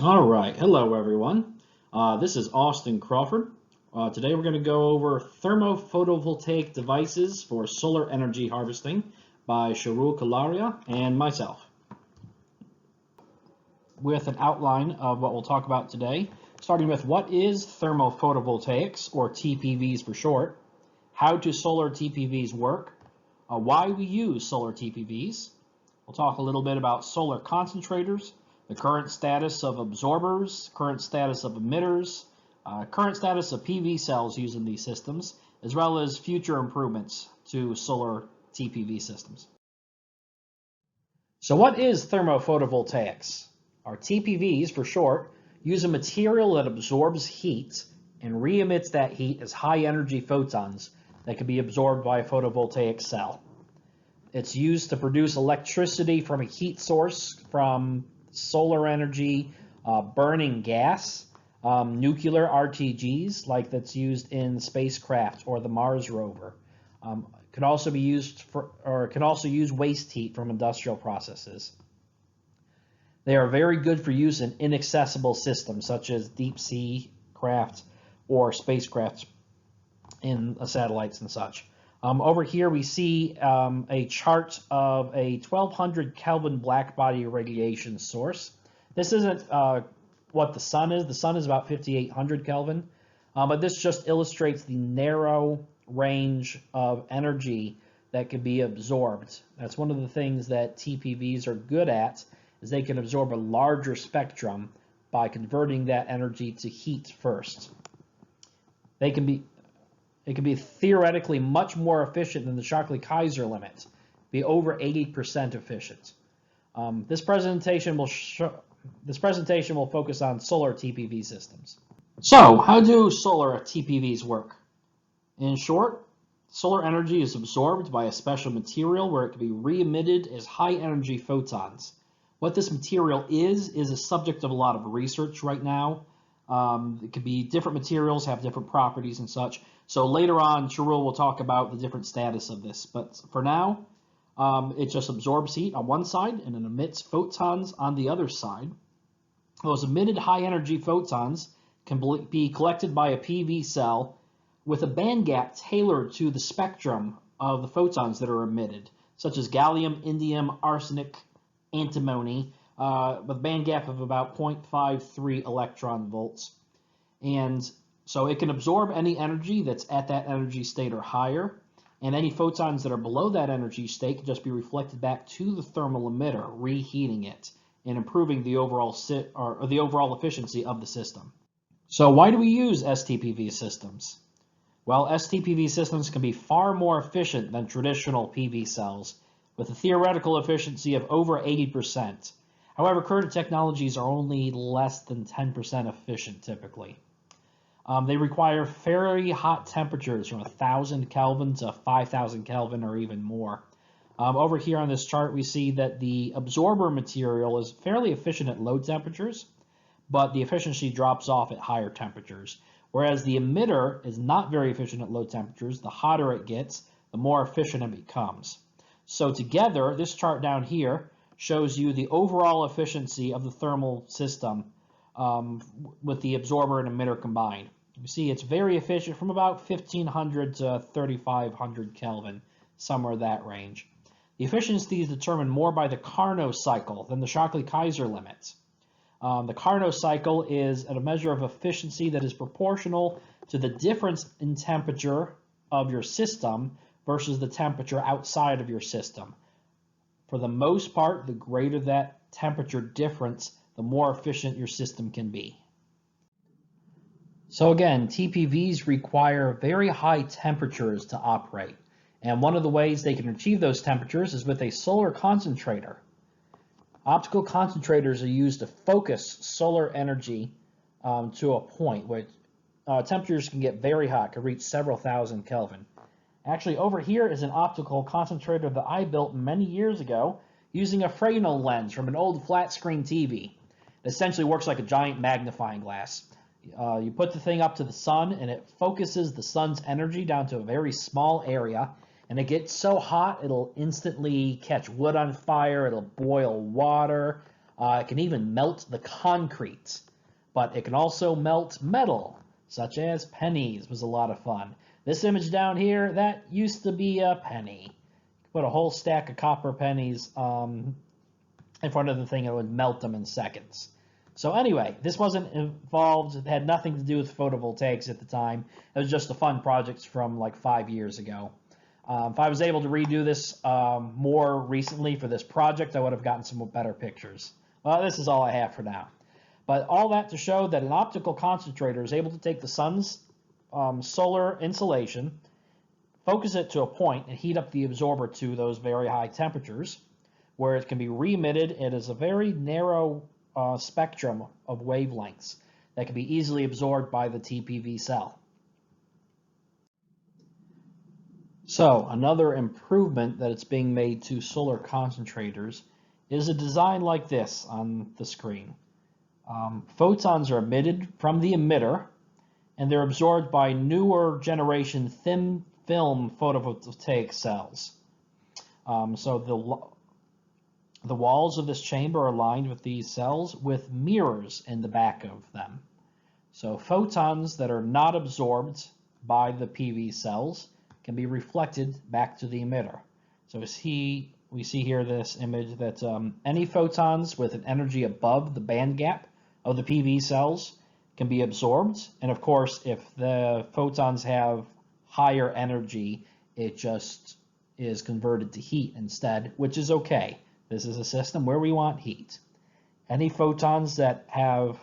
All right, hello everyone. This is Austin Crawford. Today we're going to go over thermophotovoltaic devices for solar energy harvesting by Sharul Kalaria and myself, with an outline of what we'll talk about today, starting with what is thermophotovoltaics, or TPVs for short, how do solar TPVs work, why we use solar TPVs. We'll talk a little bit about solar concentrators, the current status of absorbers, current status of emitters, current status of PV cells used in these systems, as well as future improvements to solar TPV systems. So what is thermophotovoltaics? Or TPVs for short, use a material that absorbs heat and re-emits that heat as high energy photons that can be absorbed by a photovoltaic cell. It's used to produce electricity from a heat source from solar energy, burning gas, nuclear RTGs like that's used in spacecraft or the Mars rover. Could also be used can also use waste heat from industrial processes. They are very good for use in inaccessible systems such as deep sea craft or spacecraft in satellites and such. Over here we see a chart of a 1200 Kelvin blackbody radiation source. This isn't what the sun is. The sun is about 5800 Kelvin, but this just illustrates the narrow range of energy that can be absorbed. That's one of the things that TPVs are good at, is they can absorb a larger spectrum by converting that energy to heat first. It can be theoretically much more efficient than the Shockley-Kaiser limit, be over 80% efficient. This presentation will focus on solar TPV systems. So, how do solar TPVs work? In short, solar energy is absorbed by a special material where it can be re-emitted as high energy photons. What this material is a subject of a lot of research right now. It could be different materials, have different properties and such. So later on, Sharul will talk about the different status of this. But for now, it just absorbs heat on one side and it emits photons on the other side. Those emitted high energy photons can be collected by a PV cell with a band gap tailored to the spectrum of the photons that are emitted, such as gallium, indium, arsenic, antimony, with a band gap of about 0.53 electron volts. And so it can absorb any energy that's at that energy state or higher, and any photons that are below that energy state can just be reflected back to the thermal emitter, reheating it and improving the overall efficiency of the system. So why do we use STPV systems? Well, STPV systems can be far more efficient than traditional PV cells, with a theoretical efficiency of over 80%. However, current technologies are only less than 10% efficient typically. They require very hot temperatures from 1000 Kelvin to 5000 Kelvin or even more. Over here on this chart, we see that the absorber material is fairly efficient at low temperatures, but the efficiency drops off at higher temperatures. Whereas the emitter is not very efficient at low temperatures. The hotter it gets, the more efficient it becomes. So together, this chart down here shows you the overall efficiency of the thermal system with the absorber and emitter combined. You see it's very efficient from about 1500 to 3500 Kelvin, somewhere that range. The efficiency is determined more by the Carnot cycle than the Shockley-Kaiser limit. The Carnot cycle is a measure of efficiency that is proportional to the difference in temperature of your system versus the temperature outside of your system. For the most part, the greater that temperature difference, the more efficient your system can be. So again, TPVs require very high temperatures to operate. And one of the ways they can achieve those temperatures is with a solar concentrator. Optical concentrators are used to focus solar energy to a point where temperatures can get very hot, can reach several thousand Kelvin. Actually, over here is an optical concentrator that I built many years ago using a Fresnel lens from an old flat screen TV. It essentially works like a giant magnifying glass. You put the thing up to the sun and it focuses the sun's energy down to a very small area, and it gets so hot it'll instantly catch wood on fire, it'll boil water, It can even melt the concrete, but it can also melt metal, such as pennies. Was a lot of fun. This image down here, that used to be a penny. Put a whole stack of copper pennies in front of the thing and it would melt them in seconds. So anyway, this wasn't involved, it had nothing to do with photovoltaics at the time. It was just a fun project from like 5 years ago. If I was able to redo this more recently for this project, I would have gotten some better pictures. Well, this is all I have for now. But all that to show that an optical concentrator is able to take the sun's solar insolation, focus it to a point, and heat up the absorber to those very high temperatures, where it can be re-emitted. It is a very narrow spectrum of wavelengths that can be easily absorbed by the TPV cell. So another improvement that it's being made to solar concentrators is a design like this on the screen. Photons are emitted from the emitter, and they're absorbed by newer generation thin film photovoltaic cells. So the walls of this chamber are lined with these cells with mirrors in the back of them. So photons that are not absorbed by the PV cells can be reflected back to the emitter. So we see here this image that any photons with an energy above the band gap of the PV cells can be absorbed. And of course, if the photons have higher energy, it just is converted to heat instead, which is okay. This is a system where we want heat. Any photons that have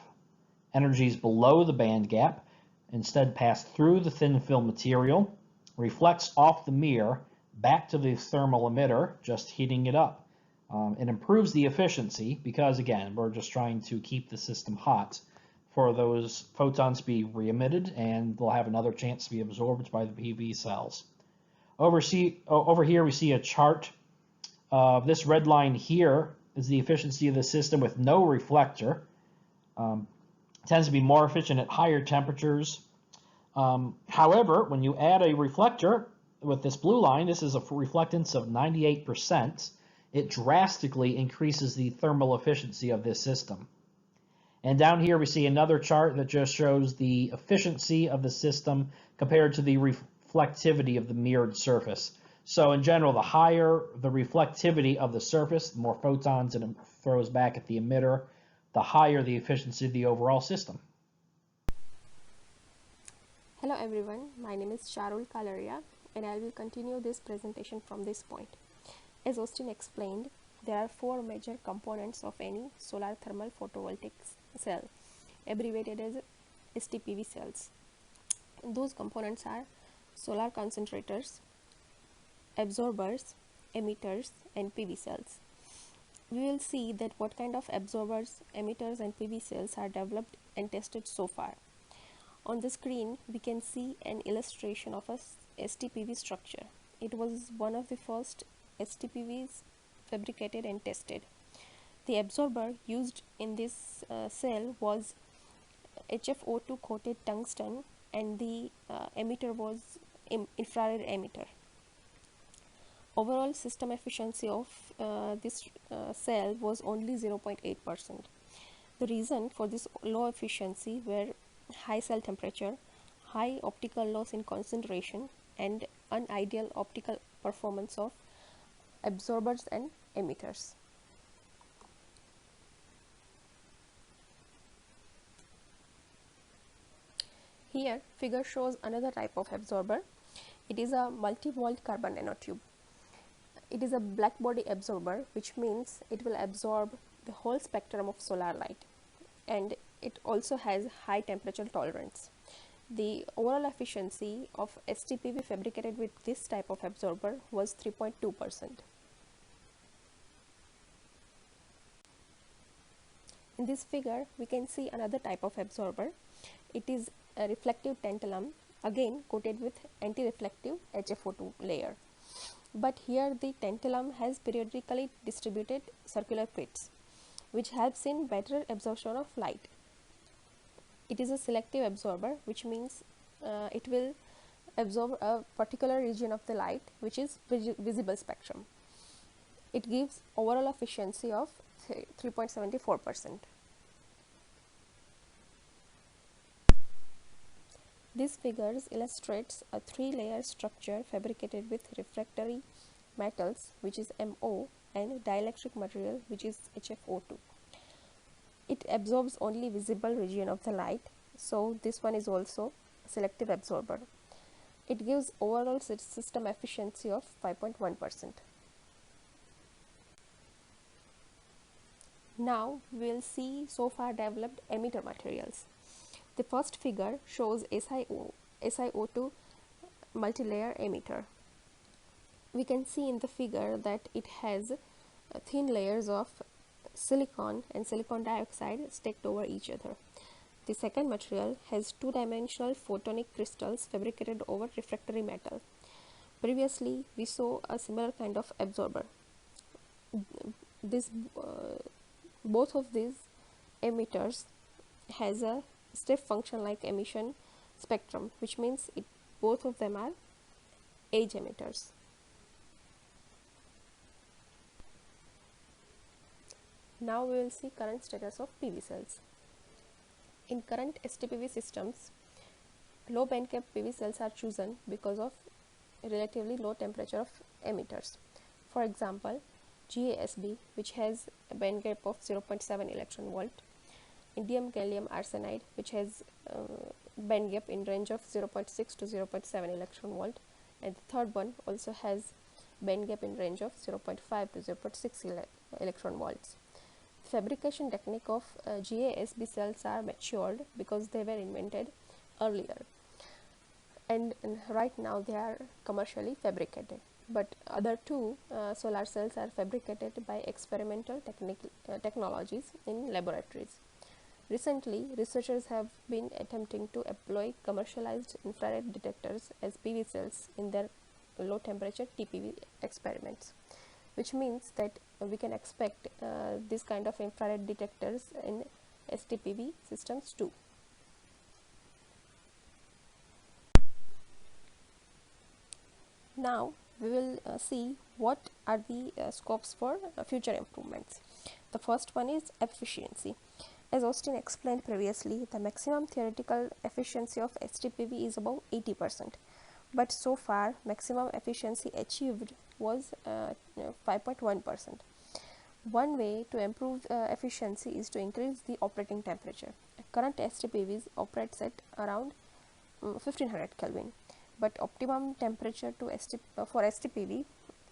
energies below the band gap instead pass through the thin film material, reflects off the mirror back to the thermal emitter, just heating it up. It improves the efficiency because, again, we're just trying to keep the system hot for those photons to be re-emitted, and they'll have another chance to be absorbed by the PV cells. Over here we see a chart. This red line here is the efficiency of the system with no reflector. Tends to be more efficient at higher temperatures. However, when you add a reflector with this blue line, this is a reflectance of 98%. It drastically increases the thermal efficiency of this system. And down here we see another chart that just shows the efficiency of the system compared to the reflectivity of the mirrored surface. So in general, the higher the reflectivity of the surface, the more photons it throws back at the emitter, the higher the efficiency of the overall system. Hello everyone, my name is Charul Kalaria and I will continue this presentation from this point. As Austin explained, there are 4 major components of any solar thermal photovoltaic cell, abbreviated as STPV cells. Those components are solar concentrators, absorbers, emitters, and PV cells. We will see that what kind of absorbers, emitters, and PV cells are developed and tested so far. On the screen, we can see an illustration of a STPV structure. It was one of the first STPVs fabricated and tested. The absorber used in this cell was HFO2 coated tungsten, and the emitter was infrared emitter. Overall system efficiency of this cell was only 0.8%. The reason for this low efficiency were high cell temperature, high optical loss in concentration, and unideal optical performance of absorbers and emitters. Here, figure shows another type of absorber. It is a multi-volt carbon nanotube. It is a black body absorber, which means it will absorb the whole spectrum of solar light, and it also has high temperature tolerance. The overall efficiency of STPV fabricated with this type of absorber was 3.2%. In this figure, we can see another type of absorber. It is a reflective tantalum, again coated with anti-reflective HFO2 layer. But here the tantalum has periodically distributed circular pits, which helps in better absorption of light. It is a selective absorber, which means it will absorb a particular region of the light, which is visible spectrum. It gives overall efficiency of 3.74%. These figures illustrates a three-layer structure fabricated with refractory metals, which is MO, and dielectric material, which is HFO2. It absorbs only visible region of the light, so this one is also a selective absorber. It gives overall system efficiency of 5.1%. Now we will see so far developed emitter materials. The first figure shows SiO2 multilayer emitter. We can see in the figure that it has thin layers of silicon and silicon dioxide stacked over each other. The second material has two-dimensional photonic crystals fabricated over refractory metal. Previously, we saw a similar kind of absorber. Both of these emitters has a step function like emission spectrum, which means both of them are edge emitters. Now we will see current status of PV cells. In current STPV systems, low band gap PV cells are chosen because of relatively low temperature of emitters. For example, GaSb, which has a band gap of 0.7 electron volt, indium gallium arsenide, which has band gap in range of 0.6 to 0.7 electron volt, and the third one also has band gap in range of 0.5 to 0.6 electron volts. Fabrication technique of GaSb cells are matured because they were invented earlier, and right now they are commercially fabricated. But other two solar cells are fabricated by experimental technologies in laboratories. Recently, researchers have been attempting to employ commercialized infrared detectors as PV cells in their low temperature TPV experiments, which means that we can expect this kind of infrared detectors in STPV systems too. Now we will see what are the scopes for future improvements. The first one is efficiency. As Austin explained previously, the maximum theoretical efficiency of STPV is about 80%, but so far maximum efficiency achieved was 5.1%. One way to improve efficiency is to increase the operating temperature. Current STPVs operates at around 1500 Kelvin, but optimum temperature for STPV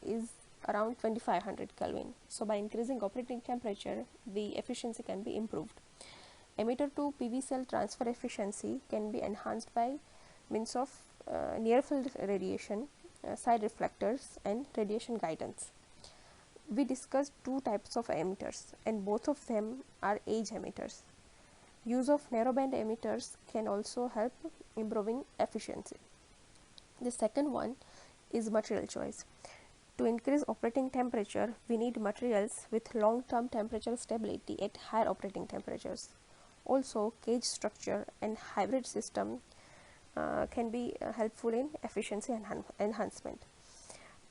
is around 2500 Kelvin. So by increasing operating temperature, the efficiency can be improved. Emitter to PV cell transfer efficiency can be enhanced by means of near field radiation, side reflectors, and radiation guidance. We discussed two types of emitters, and both of them are edge emitters. Use of narrowband emitters can also help improving efficiency. The second one is material choice. To increase operating temperature, we need materials with long-term temperature stability at higher operating temperatures. Also, cage structure and hybrid system can be helpful in efficiency enhancement.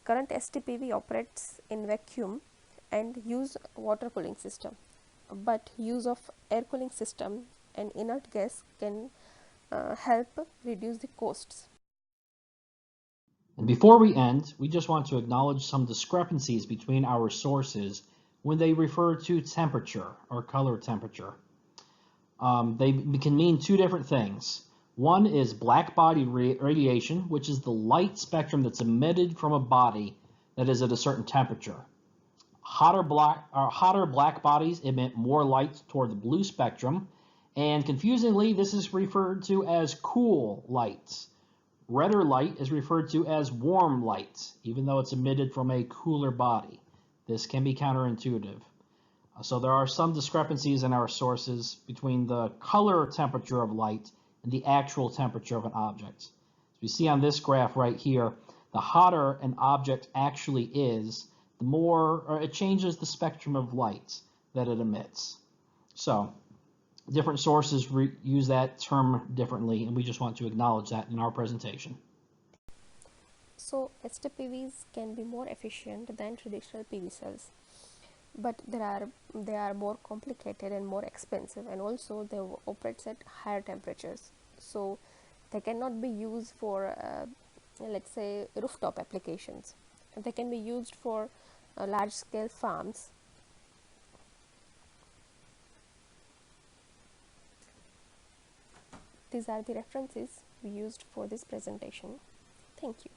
Current STPV operates in vacuum and use water cooling system, but use of air cooling system and inert gas can help reduce the costs. And before we end, we just want to acknowledge some discrepancies between our sources when they refer to temperature or color temperature. They can mean two different things. One is black body radiation, which is the light spectrum that's emitted from a body that is at a certain temperature. Hotter black bodies emit more light toward the blue spectrum, and confusingly, this is referred to as cool light. Redder light is referred to as warm light, even though it's emitted from a cooler body. This can be counterintuitive. So there are some discrepancies in our sources between the color temperature of light and the actual temperature of an object. As we see on this graph right here, the hotter an object actually is, the more, or it changes the spectrum of light that it emits. So different sources use that term differently, and we just want to acknowledge that in our presentation. So STPVs can be more efficient than traditional PV cells. but they are more complicated and more expensive, and also they operate at higher temperatures, so they cannot be used for let's say rooftop applications. They can be used for large scale farms. These are the references we used for this presentation. Thank you.